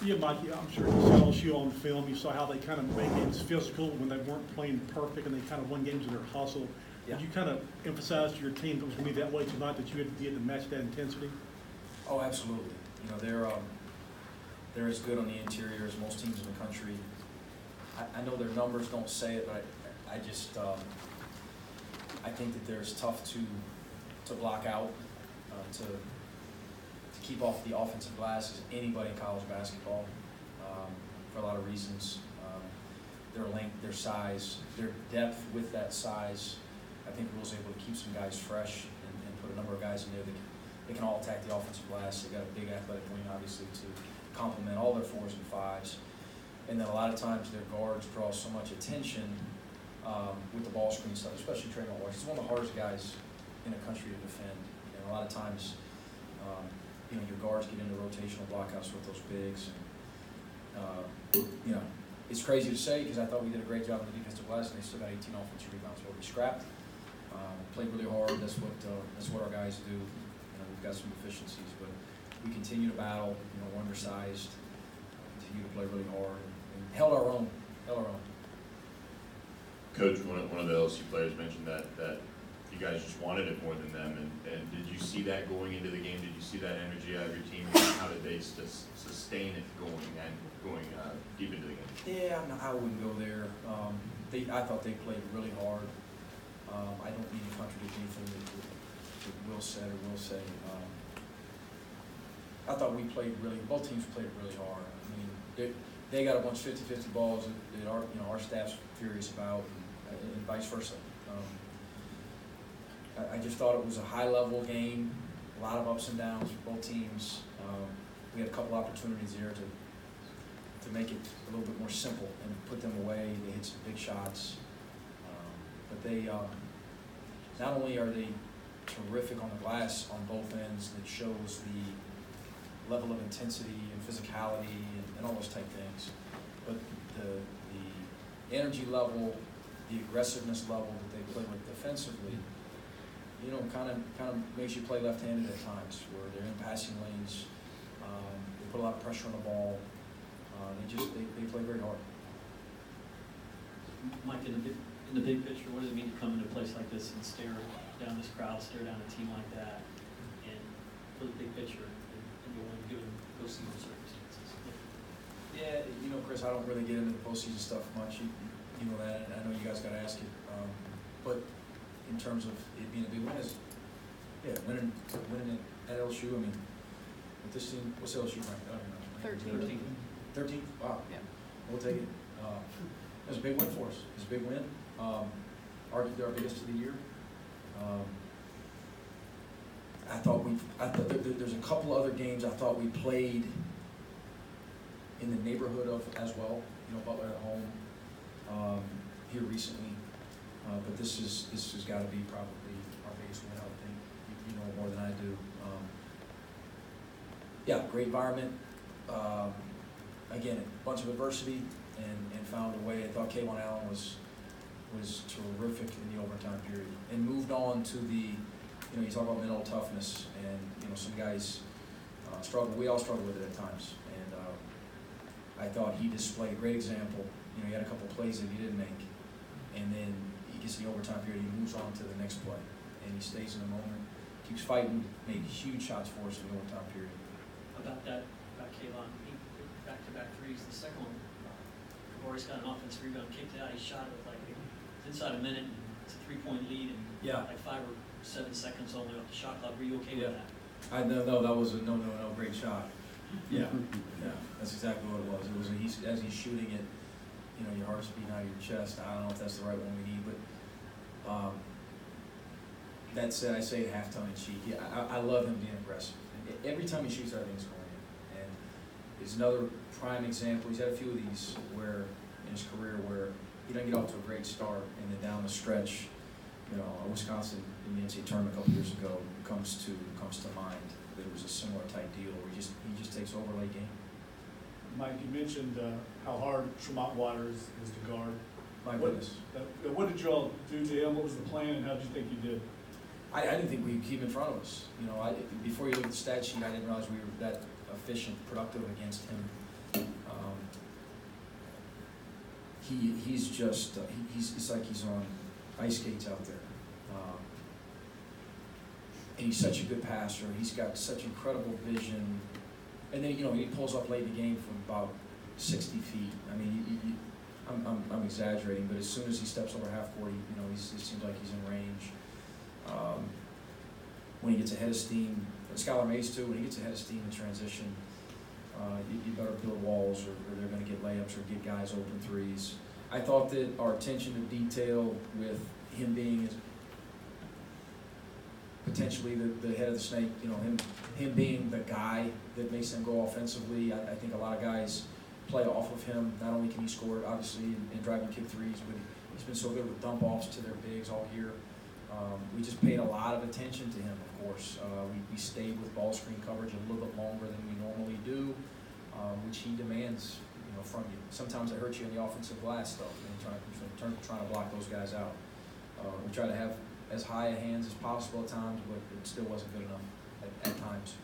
Yeah, Mike, I'm sure you saw LSU on film. You saw how they kind of made games physical when they weren't playing perfect and they kind of won games in their hustle. Yeah. Did you kind of emphasize to your team that was going to be that way tonight, that you had to match that intensity? Oh, absolutely. You know, they're as good on the interior as most teams in the country. I know their numbers don't say it, but I just I think that they're as tough to block out, to keep off the offensive glass as anybody in college basketball, for a lot of reasons. Their length, their size, their depth with that size, I think was able to keep some guys fresh and put a number of guys in there that they can all attack the offensive glass. They've got a big athletic wing, obviously, to complement all their 4s and 5s. And then a lot of times their guards draw so much attention with the ball screen stuff, especially Trayvon Walsh. He's one of the hardest guys in the country to defend. And a lot of times, you know, your guards get into rotational blockouts with those bigs. And, you know, it's crazy to say because I thought we did a great job on the defensive glass, and they still got 18 offensive rebounds where we scrapped. Played really hard. That's what our guys do. You know, we've got some deficiencies, but we continue to battle. You know, we're undersized. Continue to play really hard and held our own. Coach, one of the LSU players mentioned that you guys just wanted it more than them, and did you see that going into the game? Did you see that energy out of your team? How did they sustain it going deep into the game? Yeah, I wouldn't go there. I thought they played really hard. I don't mean to contradict anything that Will said or will say. I thought both teams played really hard. I mean, they got a bunch of 50-50 balls that our staff's furious about, and vice versa. I just thought it was a high-level game, a lot of ups and downs for both teams. We had a couple opportunities there to make it a little bit more simple and put them away. They hit some big shots. But they, not only are they terrific on the glass on both ends, that shows the level of intensity and physicality and all those type things, but the energy level, the aggressiveness level that they play with defensively, you know, kind of makes you play left-handed at times, where they're in passing lanes. They put a lot of pressure on the ball. They play very hard. Mike, in the big picture, what does it mean to come into a place like this and stare down this crowd, stare down a team like that, and for the big picture, and go in given those circumstances? Yeah, you know, Chris, I don't really get into the postseason stuff much. You know that, and I know you guys got to ask it. But in terms of it being a big win, winning at LSU. I mean, with this team, what's LSU ranked? I don't know. 13. Wow. Yeah. We'll take it. It was a big win for us. It was a big win. Arguably our biggest of the year. I thought there's a couple other games I thought we played in the neighborhood of as well. You know, Butler at home here recently, but this has got to be probably our biggest win. I would think. You know more than I do. Yeah, great environment. Again, a bunch of adversity and found a way. I thought K'Wan Allen was terrific in the overtime period and moved on to the, you know, you talk about mental toughness, and you know, some guys struggle. We all struggle with it at times, and I thought he displayed a great example. You know, he had a couple of plays that he didn't make, and then he gets to the overtime period. He moves on to the next play, and he stays in the moment, keeps fighting, made huge shots for us in the overtime period. About K'Wan, he back-to-back threes. The second one, Boris got an offensive rebound, kicked it out. He shot it with inside a minute, and it's a 3-point lead, and like 5 or 7 seconds only off the shot clock. Were you okay with that? I know that was a no, great shot. Yeah, that's exactly what it was. It was as he's shooting it, you know, your heart's beating out of your chest. I don't know if that's the right one we need, but that said, I say it half tongue in cheek. Yeah, I love him being aggressive. Every time he shoots, everything's going in, and it's another prime example. He's had a few of these where in his career where he doesn't get off to a great start, and then down the stretch, you know, Wisconsin in the NCAA tournament a couple years ago comes to mind that it was a similar type deal where he just takes over late game. Mike, you mentioned how hard Tremont Waters is to guard. My goodness. What did you all do to him? What was the plan, and how did you think you did? I didn't think we'd keep him in front of us. You know, before you look at the stat sheet, I didn't realize we were that efficient, productive against him. he's just, it's like he's on ice skates out there. And he's such a good passer. He's got such incredible vision. And then, he pulls up late in the game from about 60 feet. I mean, I'm exaggerating, but as soon as he steps over half court, it seems like he's in range. When he gets ahead of steam, Skylar Mays too, when he gets ahead of steam in transition, you better build walls or they're going to get layups or get guys open threes. I thought that our attention to detail with him being potentially the head of the snake, him being the guy that makes them go offensively. I think a lot of guys play off of him. Not only can he score, obviously, and drive and kick threes, but he's been so good with dump offs to their bigs all year. We just paid a lot of attention to him, of course. We stayed with ball screen coverage a little bit longer than we normally do, which he demands, from you. Sometimes it hurts you in the offensive glass, though, trying to block those guys out. We try to have as high a hands as possible at times, but it still wasn't good enough at times.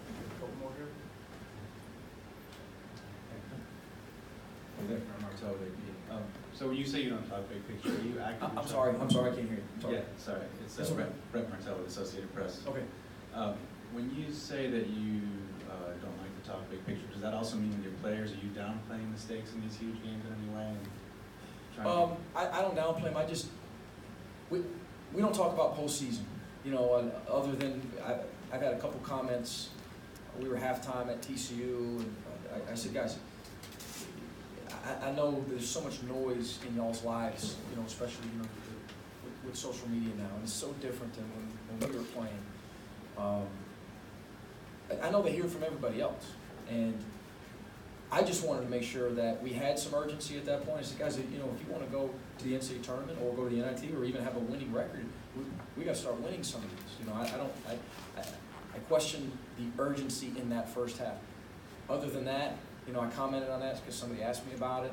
A couple more here. Martel, so when you say you don't talk big picture, are you acting? I'm sorry, I can't hear you. Yeah, sorry. It's That's okay. Brett Martel with Associated Press. Okay. When you say that you don't like to talk big picture, does that also mean with your players, are you downplaying the stakes in these huge games in any way? I don't downplay them. We don't talk about postseason. Other than I've had a couple comments. We were halftime at TCU, and I said, guys, I know there's so much noise in y'all's lives, especially with social media now, and it's so different than when we were playing. I know they hear from everybody else, and I just wanted to make sure that we had some urgency at that point. I said, guys, if you want to go to the NCAA tournament or go to the NIT or even have a winning record, we got to start winning some of these. I question the urgency in that first half. Other than that, I commented on that because somebody asked me about it.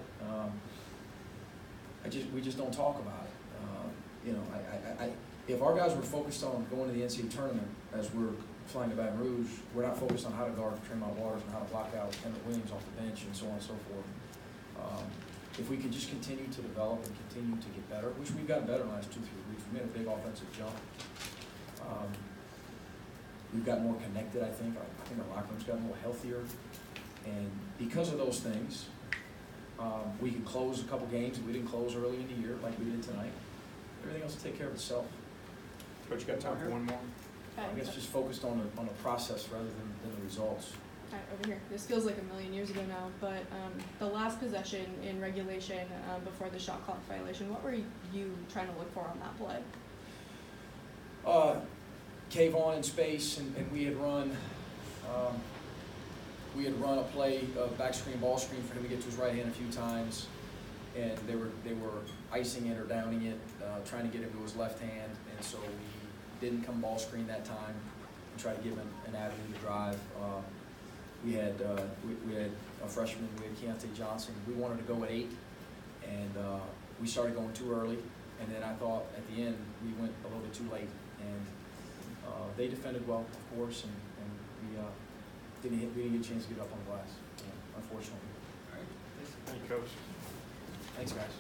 We just don't talk about it. If our guys were focused on going to the NCAA tournament as we're flying to Baton Rouge, we're not focused on how to guard Tremont Waters and how to block out Emmett Williams off the bench and so on and so forth. If we can just continue to develop and continue to get better, which we've gotten better in the last 2-3 weeks. We made a big offensive jump. We've gotten more connected, I think. I think our locker room's gotten a little healthier. And because of those things, we can close a couple games that we didn't close early in the year like we did tonight. Everything else will take care of itself. Coach, you got time for one more? I guess just focused on the process rather than the results. All right, over here. This feels like a million years ago now, but the last possession in regulation before the shot clock violation, what were you trying to look for on that play? Cave on in space, and we had run a play, back screen, ball screen for him to get to his right hand a few times, and they were icing it or downing it, trying to get him to his left hand, and so we didn't come ball screen that time and try to give him an avenue to drive. We had a freshman, we had Keontae Johnson. We wanted to go at 8, and we started going too early, and then I thought at the end we went a little bit too late, and they defended well, of course, and we didn't get a chance to get up on the glass, unfortunately. Thank you, Coach. Thanks, guys.